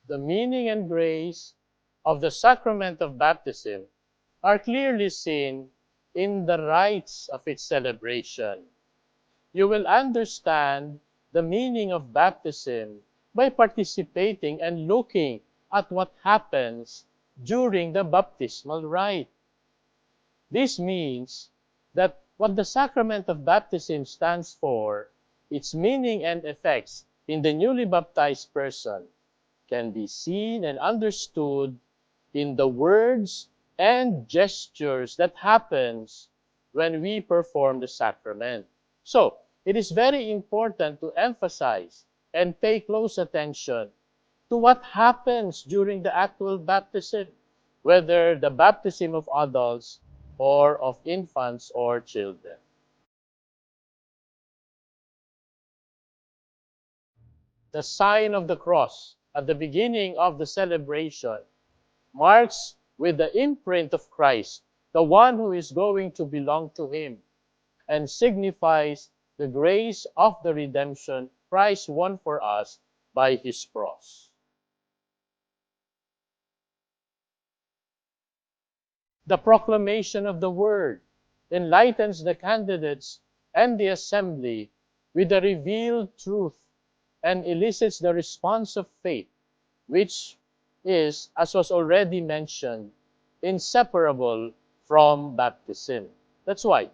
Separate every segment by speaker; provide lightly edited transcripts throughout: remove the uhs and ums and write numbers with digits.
Speaker 1: the meaning and grace of the Sacrament of Baptism are clearly seen in the rites of its celebration. You will understand the meaning of baptism by participating and looking at what happens during the baptismal rite. This means that what the Sacrament of Baptism stands for, its meaning and effects in the newly baptized person, can be seen and understood in the words and gestures that happens when we perform the sacrament. So, it is very important to emphasize and pay close attention to what happens during the actual baptism, whether the baptism of adults or of infants or children. The sign of the cross at the beginning of the celebration marks with the imprint of Christ, the one who is going to belong to him, and signifies the grace of the redemption Christ won for us by his cross. The proclamation of the word enlightens the candidates and the assembly with the revealed truth and elicits the response of faith, which is, as was already mentioned, inseparable from baptism. That's why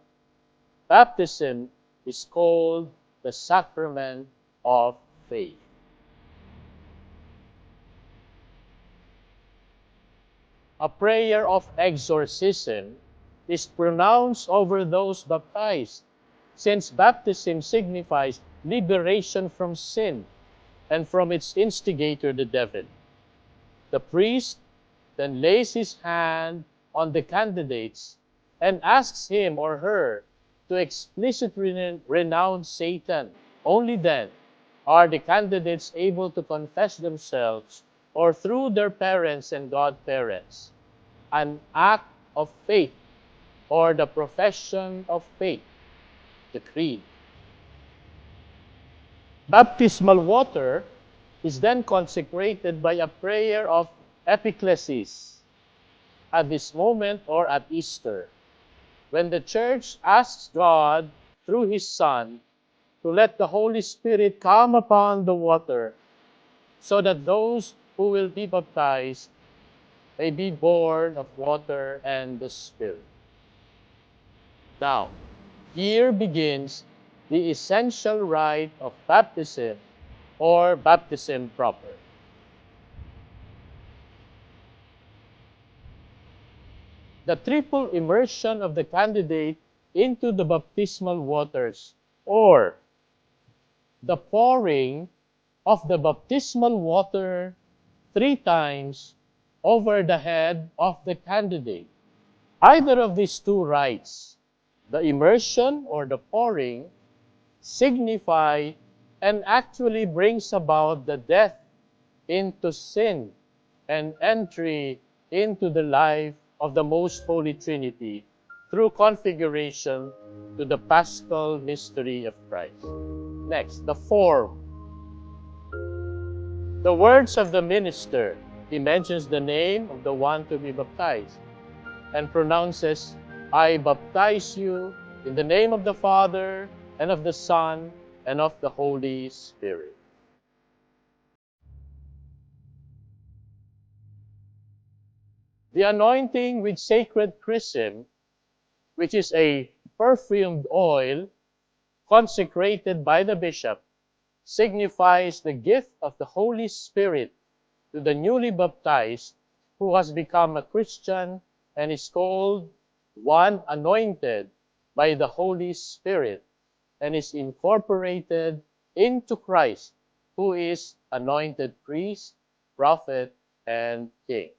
Speaker 1: baptism is called the Sacrament of Faith. A prayer of exorcism is pronounced over those baptized, since baptism signifies liberation from sin and from its instigator, the devil. The priest then lays his hand on the candidates and asks him or her to explicitly renounce Satan. Only then are the candidates able to confess themselves or through their parents and godparents, an act of faith or the profession of faith, the creed. Baptismal water is then consecrated by a prayer of epiclesis at this moment or at Easter, when the Church asks God through His Son to let the Holy Spirit come upon the water so that those who will be baptized may be born of water and the Spirit. Now, here begins the essential rite of baptism or baptism proper. The triple immersion of the candidate into the baptismal waters, or the pouring of the baptismal water 3 times over the head of the candidate. Either of these two rites, the immersion or the pouring, signify and actually brings about the death into sin and entry into the life of the Most Holy Trinity through configuration to the Paschal mystery of Christ. Next, the form. The words of the minister. He mentions the name of the one to be baptized and pronounces, I baptize you in the name of the Father, and of the Son, and of the Holy Spirit. The anointing with sacred chrism, which is a perfumed oil consecrated by the bishop, signifies the gift of the Holy Spirit to the newly baptized who has become a Christian and is called one anointed by the Holy Spirit and is incorporated into Christ, who is anointed priest, prophet, and king.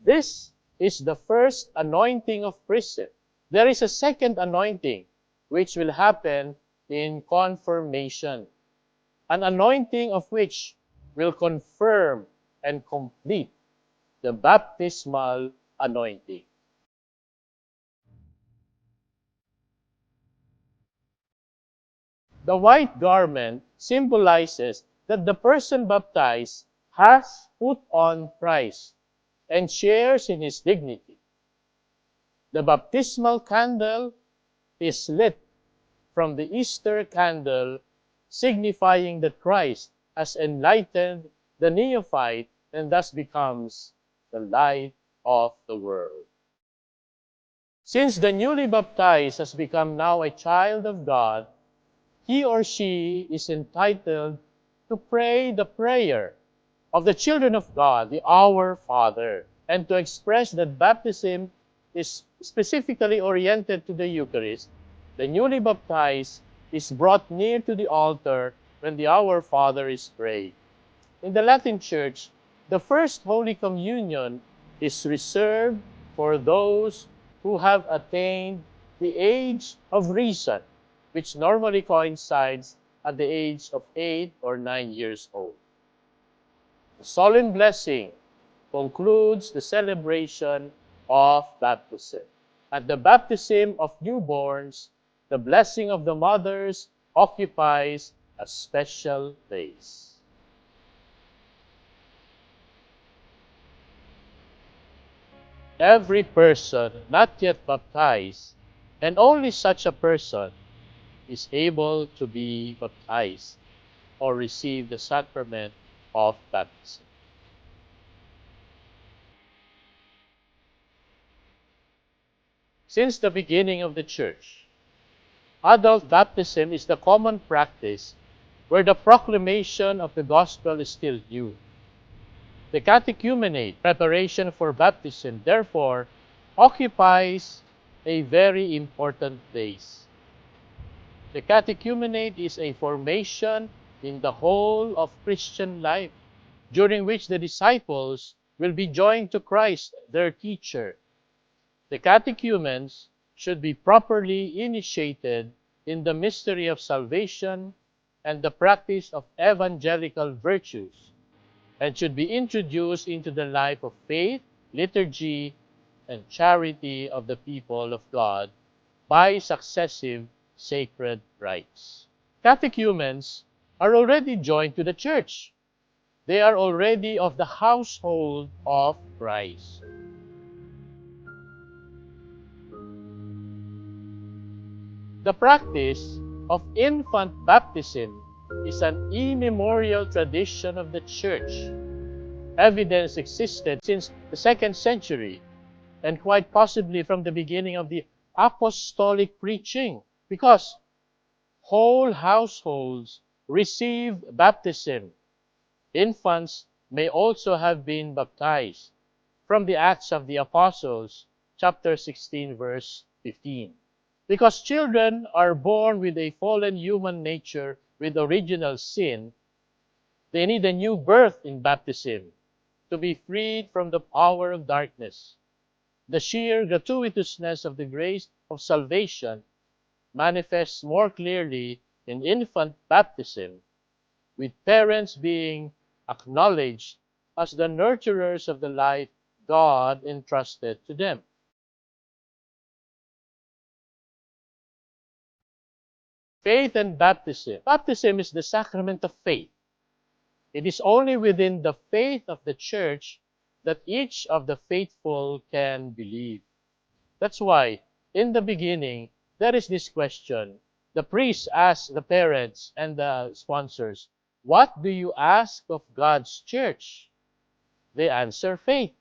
Speaker 1: This is the first anointing of priesthood. There is a second anointing which will happen in confirmation, an anointing of which will confirm and complete the baptismal anointing. The white garment symbolizes that the person baptized has put on Christ and shares in his dignity. The baptismal candle is lit from the Easter candle, signifying that Christ has enlightened the neophyte and thus becomes the light of the world. Since the newly baptized has become now a child of God, he or she is entitled to pray the prayer of the children of God, the Our Father, and to express that baptism is specifically oriented to the Eucharist. The newly baptized is brought near to the altar when the Our Father is prayed. In the Latin Church, the First Holy Communion is reserved for those who have attained the age of reason, which normally coincides at the age of 8 or 9 years old. The solemn blessing concludes the celebration of baptism. At the baptism of newborns, the blessing of the mothers occupies a special place. Every person not yet baptized, and only such a person, is able to be baptized or receive the sacrament of baptism. Since the beginning of the Church, adult baptism is the common practice where the proclamation of the gospel is still new. The catechumenate, preparation for baptism, therefore, occupies a very important place. The catechumenate is a formation in the whole of Christian life, during which the disciples will be joined to Christ, their teacher. The catechumens should be properly initiated in the mystery of salvation and the practice of evangelical virtues, and should be introduced into the life of faith, liturgy, and charity of the people of God by successive sacred rites. Catechumens are already joined to the Church. They are already of the household of Christ. The practice of infant baptism is an immemorial tradition of the Church. Evidence existed since the 2nd century, and quite possibly from the beginning of the apostolic preaching, because whole households received baptism. Infants may also have been baptized, from the Acts of the Apostles, chapter 16, verse 15. Because children are born with a fallen human nature with original sin, they need a new birth in baptism to be freed from the power of darkness. The sheer gratuitousness of the grace of salvation manifests more clearly in infant baptism, with parents being acknowledged as the nurturers of the life God entrusted to them. Faith and baptism. Baptism is the sacrament of faith. It is only within the faith of the Church that each of the faithful can believe. That's why, in the beginning, there is this question. The priest asks the parents and the sponsors, "What do you ask of God's Church?" They answer, "Faith."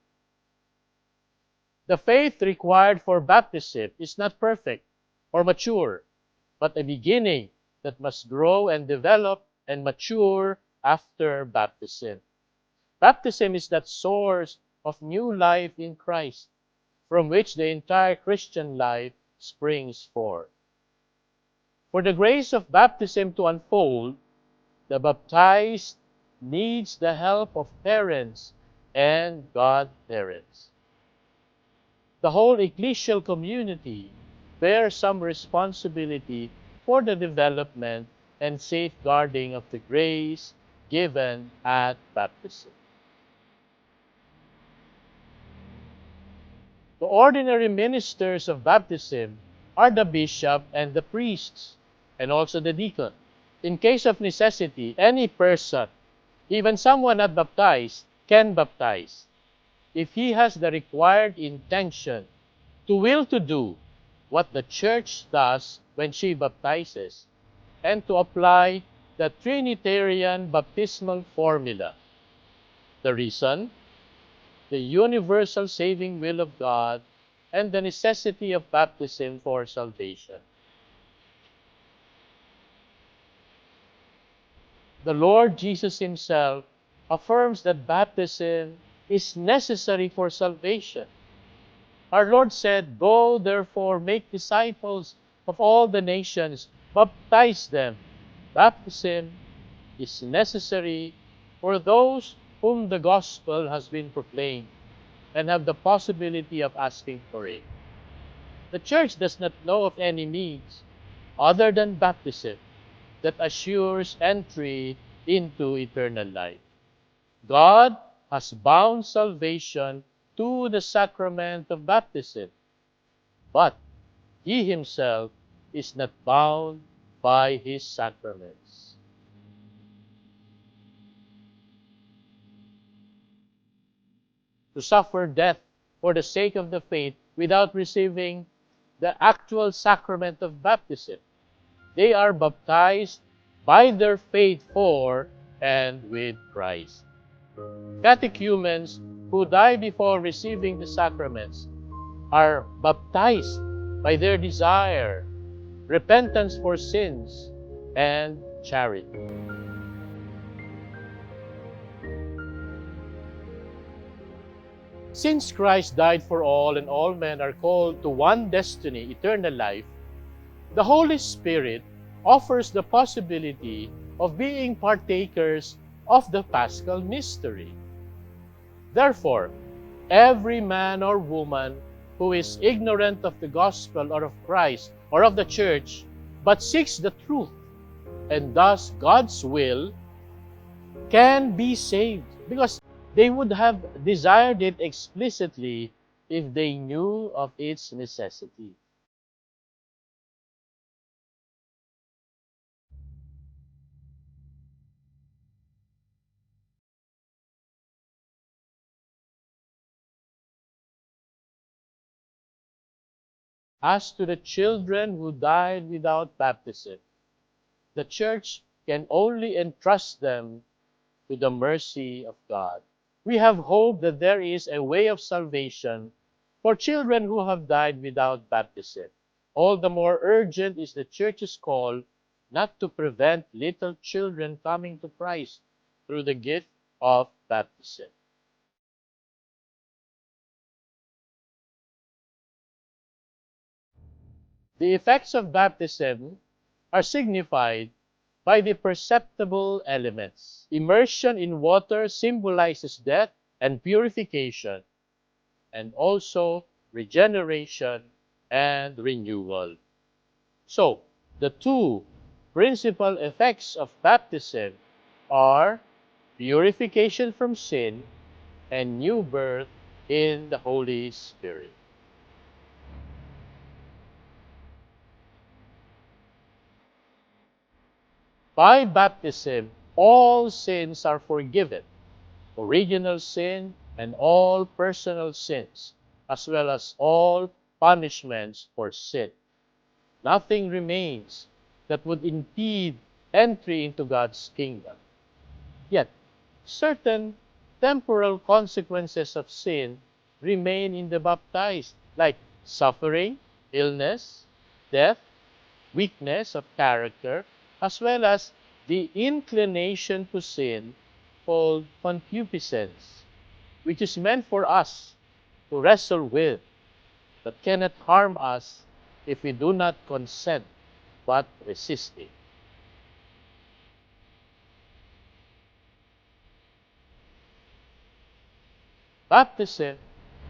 Speaker 1: The faith required for baptism is not perfect or mature, but a beginning that must grow and develop and mature after baptism. Baptism is that source of new life in Christ, from which the entire Christian life springs forth. For the grace of baptism to unfold, the baptized needs the help of parents and godparents. The whole ecclesial community bears some responsibility for the development and safeguarding of the grace given at baptism. The ordinary ministers of baptism are the bishop and the priests, and also the deacon. In case of necessity, any person, Even someone not baptized can baptize if he has the required intention to will to do what the church does when she baptizes and to apply the Trinitarian baptismal formula. The reason? The universal saving will of God and the necessity of baptism for salvation. The Lord Jesus himself affirms that baptism is necessary for salvation. Our Lord said, "Go therefore, make disciples of all the nations, baptize them." Baptism is necessary for those whom the gospel has been proclaimed and have the possibility of asking for it. The church does not know of any means other than baptism that assures entry into eternal life. God has bound salvation to the sacrament of baptism, but he himself is not bound by his sacraments. To suffer death for the sake of the faith without receiving the actual sacrament of baptism, they are baptized by their faith for and with Christ. Catechumens who die before receiving the sacraments are baptized by their desire, repentance for sins, and charity. Since Christ died for all and all men are called to one destiny, eternal life, the Holy Spirit offers the possibility of being partakers of the Paschal mystery. Therefore, every man or woman who is ignorant of the gospel or of Christ or of the church, but seeks the truth and does God's will, can be saved because they would have desired it explicitly if they knew of its necessity. As to the children who died without baptism, the Church can only entrust them to the mercy of God. We have hope that there is a way of salvation for children who have died without baptism. All the more urgent is the Church's call not to prevent little children coming to Christ through the gift of baptism. The effects of baptism are signified by the perceptible elements. Immersion in water symbolizes death and purification, and also regeneration and renewal. So, the two principal effects of baptism are purification from sin and new birth in the Holy Spirit. By baptism, all sins are forgiven, original sin and all personal sins, as well as all punishments for sin. Nothing remains that would impede entry into God's kingdom. Yet, certain temporal consequences of sin remain in the baptized, like suffering, illness, death, weakness of character, as well as the inclination to sin called concupiscence, which is meant for us to wrestle with, but cannot harm us if we do not consent but resist it. Baptism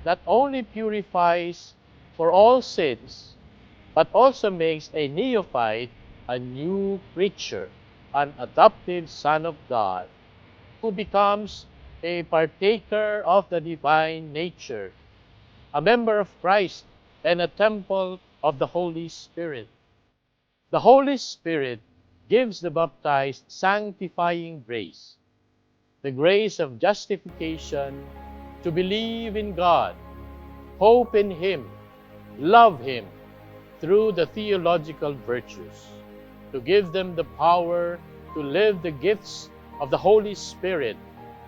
Speaker 1: not only purifies for all sins, but also makes a neophyte a new creature, an adopted son of God, who becomes a partaker of the divine nature, a member of Christ, and a temple of the Holy Spirit. The Holy Spirit gives the baptized sanctifying grace. the grace of justification, to believe in God, hope in Him, love Him through the theological virtues, to give them the power to live the gifts of the Holy Spirit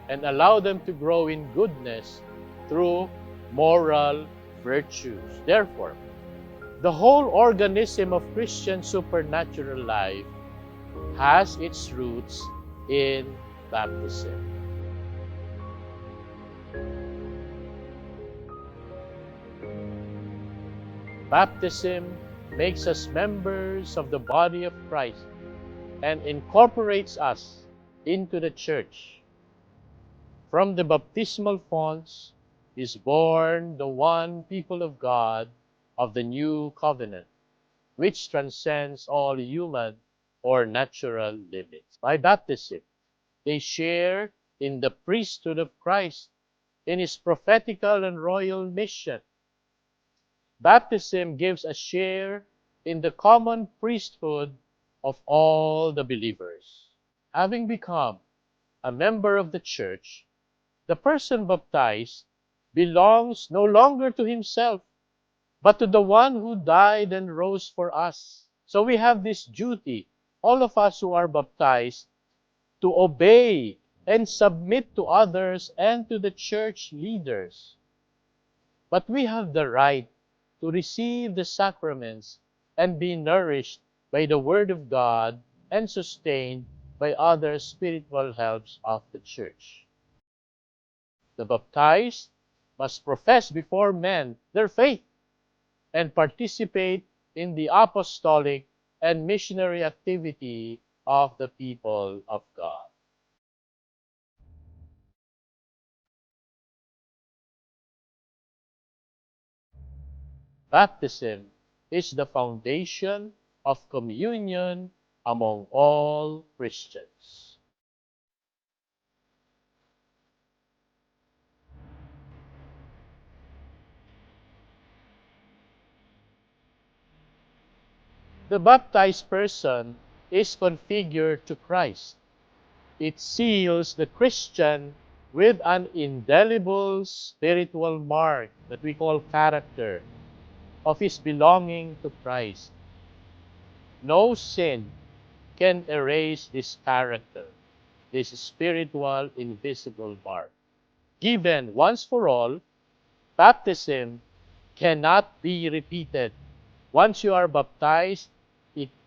Speaker 1: and allow them to grow in goodness through moral virtues. Therefore, the whole organism of Christian supernatural life has its roots in baptism. Baptism makes us members of the body of Christ and incorporates us into the church. From the baptismal fonts is born the one people of God of the new covenant, which transcends all human or natural limits. By baptism, they share in the priesthood of Christ, in His prophetical and royal mission. Baptism gives a share in the common priesthood of all the believers. Having become a member of the church, the person baptized belongs no longer to himself, but to the one who died and rose for us. So we have this duty, all of us who are baptized, to obey and submit to others and to the church leaders. But we have the right to receive the sacraments and be nourished by the Word of God and sustained by other spiritual helps of the church. The baptized must profess before men their faith and participate in the apostolic and missionary activity of the people of God. Baptism is the foundation of communion among all Christians. The baptized person is configured to Christ. It seals the Christian with an indelible spiritual mark that we call character of his belonging to Christ. No sin can erase this character, this spiritual invisible mark. Given once for all, baptism cannot be repeated. Once you are baptized,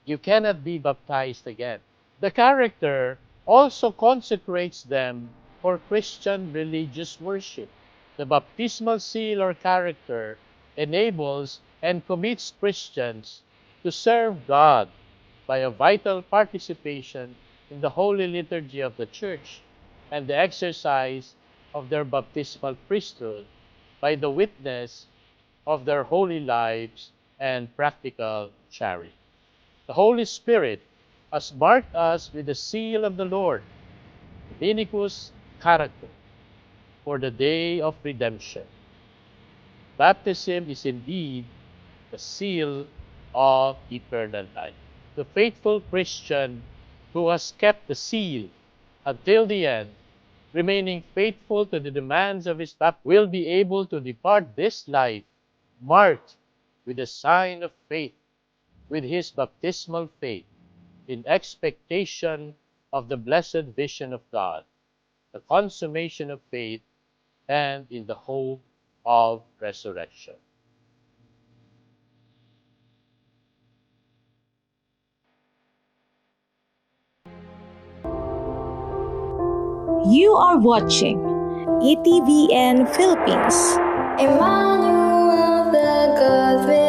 Speaker 1: you cannot be baptized again. The character also consecrates them for Christian religious worship. The baptismal seal or character enables and commits Christians to serve God by a vital participation in the holy liturgy of the Church and the exercise of their baptismal priesthood by the witness of their holy lives and practical charity. The Holy Spirit has marked us with the seal of the Lord, Vinicus Character, for the day of redemption. Baptism is indeed the seal of eternal life. The faithful Christian who has kept the seal until the end, remaining faithful to the demands of his baptism, will be able to depart this life marked with the sign of faith, with his baptismal faith, in expectation of the blessed vision of God, the consummation of faith, and in the hope of resurrection.
Speaker 2: You are watching ETVN Philippines.
Speaker 3: Emmanuel, the God with